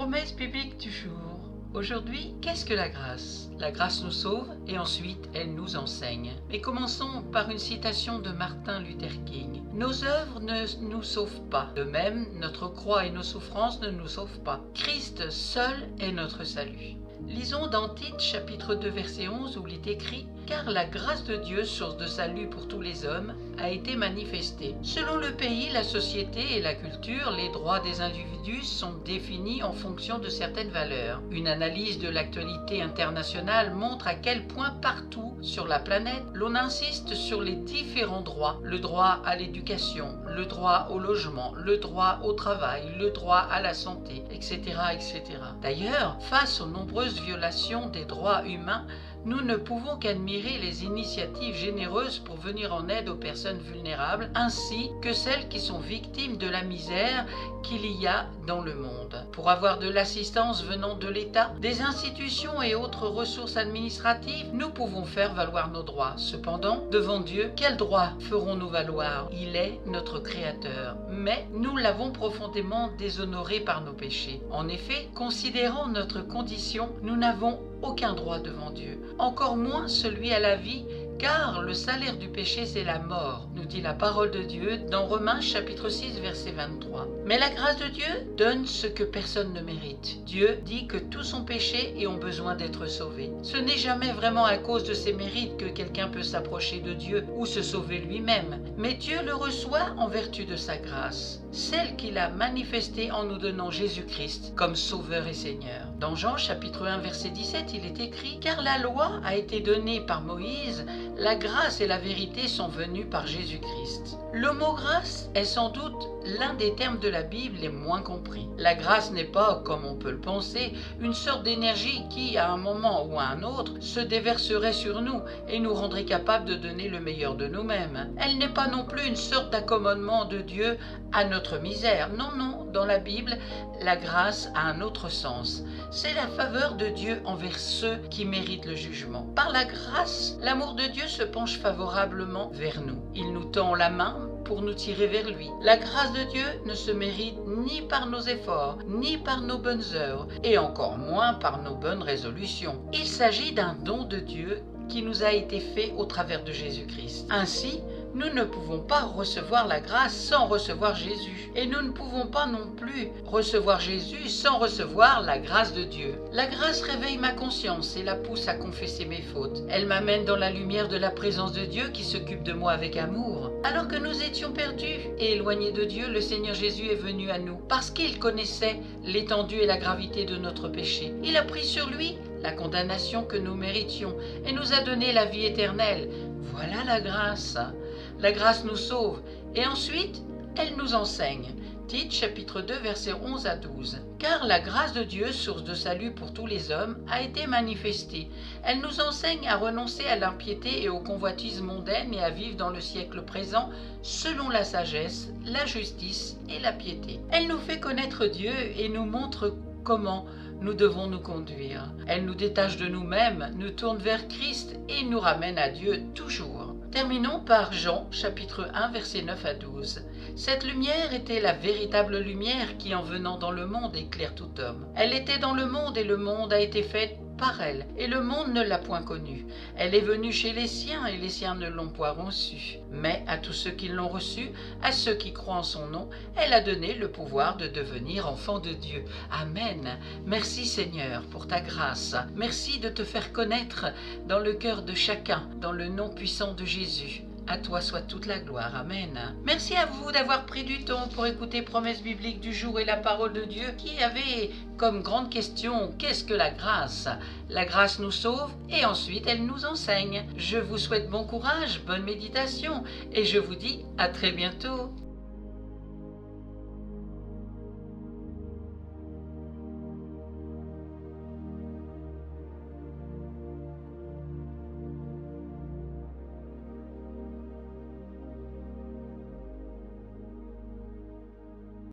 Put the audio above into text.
Promesse biblique du jour. Aujourd'hui, qu'est-ce que la grâce? La grâce nous sauve et ensuite elle nous enseigne. Mais commençons par une citation de Martin Luther King. Nos œuvres ne nous sauvent pas. De même, notre croix et nos souffrances ne nous sauvent pas. Christ seul est notre salut. Lisons dans Tite chapitre 2 verset 11 où il est écrit « Car la grâce de Dieu, source de salut pour tous les hommes, a été manifestée. Selon le pays, la société et la culture, les droits des individus sont définis en fonction de certaines valeurs. Une analyse de l'actualité internationale montre à quel point partout sur la planète, l'on insiste sur les différents droits. Le droit à l'éducation, le droit au logement, le droit au travail, le droit à la santé, etc. etc. D'ailleurs, face aux nombreuses violations des droits humains, nous ne pouvons qu'admirer les initiatives généreuses pour venir en aide aux personnes vulnérables, ainsi que celles qui sont victimes de la misère qu'il y a dans le monde. Pour avoir de l'assistance venant de l'État, des institutions et autres ressources administratives, nous pouvons faire valoir nos droits. Cependant, devant Dieu, quels droits ferons-nous valoir? Il est notre Créateur, mais nous l'avons profondément déshonoré par nos péchés. En effet, considérant notre condition, nous n'avons aucun droit devant Dieu, encore moins celui à la vie, car le salaire du péché c'est la mort, nous dit la parole de Dieu dans Romains chapitre 6 verset 23. Mais la grâce de Dieu donne ce que personne ne mérite. Dieu dit que tous ont péché et ont besoin d'être sauvés. Ce n'est jamais vraiment à cause de ses mérites que quelqu'un peut s'approcher de Dieu ou se sauver lui-même, mais Dieu le reçoit en vertu de sa grâce, celle qu'il a manifestée en nous donnant Jésus-Christ comme Sauveur et Seigneur. Dans Jean chapitre 1 verset 17, il est écrit « Car la loi a été donnée par Moïse, la grâce et la vérité sont venues par Jésus-Christ. » Le mot grâce est sans doute l'un des termes de la Bible les moins compris. La grâce n'est pas, comme on peut le penser, une sorte d'énergie qui, à un moment ou à un autre, se déverserait sur nous et nous rendrait capables de donner le meilleur de nous-mêmes. Elle n'est pas non plus une sorte d'accommodement de Dieu à notre misère. Non, non, dans la Bible, la grâce a un autre sens. C'est la faveur de Dieu envers ceux qui méritent le jugement. Par la grâce, l'amour de Dieu se penche favorablement vers nous. Il nous tend la main pour nous tirer vers lui. La grâce de Dieu ne se mérite ni par nos efforts, ni par nos bonnes œuvres, et encore moins par nos bonnes résolutions. Il s'agit d'un don de Dieu qui nous a été fait au travers de Jésus-Christ. Ainsi, nous ne pouvons pas recevoir la grâce sans recevoir Jésus. Et nous ne pouvons pas non plus recevoir Jésus sans recevoir la grâce de Dieu. La grâce réveille ma conscience et la pousse à confesser mes fautes. Elle m'amène dans la lumière de la présence de Dieu qui s'occupe de moi avec amour. Alors que nous étions perdus et éloignés de Dieu, le Seigneur Jésus est venu à nous parce qu'il connaissait l'étendue et la gravité de notre péché. Il a pris sur lui la condamnation que nous méritions et nous a donné la vie éternelle. Voilà la grâce. La grâce nous sauve et ensuite, elle nous enseigne. Tite chapitre 2 versets 11 à 12. Car la grâce de Dieu, source de salut pour tous les hommes, a été manifestée. Elle nous enseigne à renoncer à l'impiété et aux convoitises mondaines et à vivre dans le siècle présent selon la sagesse, la justice et la piété. Elle nous fait connaître Dieu et nous montre comment nous devons nous conduire. Elle nous détache de nous-mêmes, nous tourne vers Christ et nous ramène à Dieu toujours. Terminons par Jean, chapitre 1, versets 9 à 12. Cette lumière était la véritable lumière qui, en venant dans le monde, éclaire tout homme. Elle était dans le monde et le monde a été fait par elle, et le monde ne l'a point connue. Elle est venue chez les siens, et les siens ne l'ont point reçue. Mais à tous ceux qui l'ont reçue, à ceux qui croient en son nom, elle a donné le pouvoir de devenir enfants de Dieu. Amen. Merci Seigneur pour ta grâce. Merci de te faire connaître dans le cœur de chacun, dans le nom puissant de Jésus. À toi soit toute la gloire. Amen. Merci à vous d'avoir pris du temps pour écouter Promesse biblique du jour et la parole de Dieu qui avait comme grande question, qu'est-ce que la grâce? La grâce nous sauve et ensuite elle nous enseigne. Je vous souhaite bon courage, bonne méditation et je vous dis à très bientôt.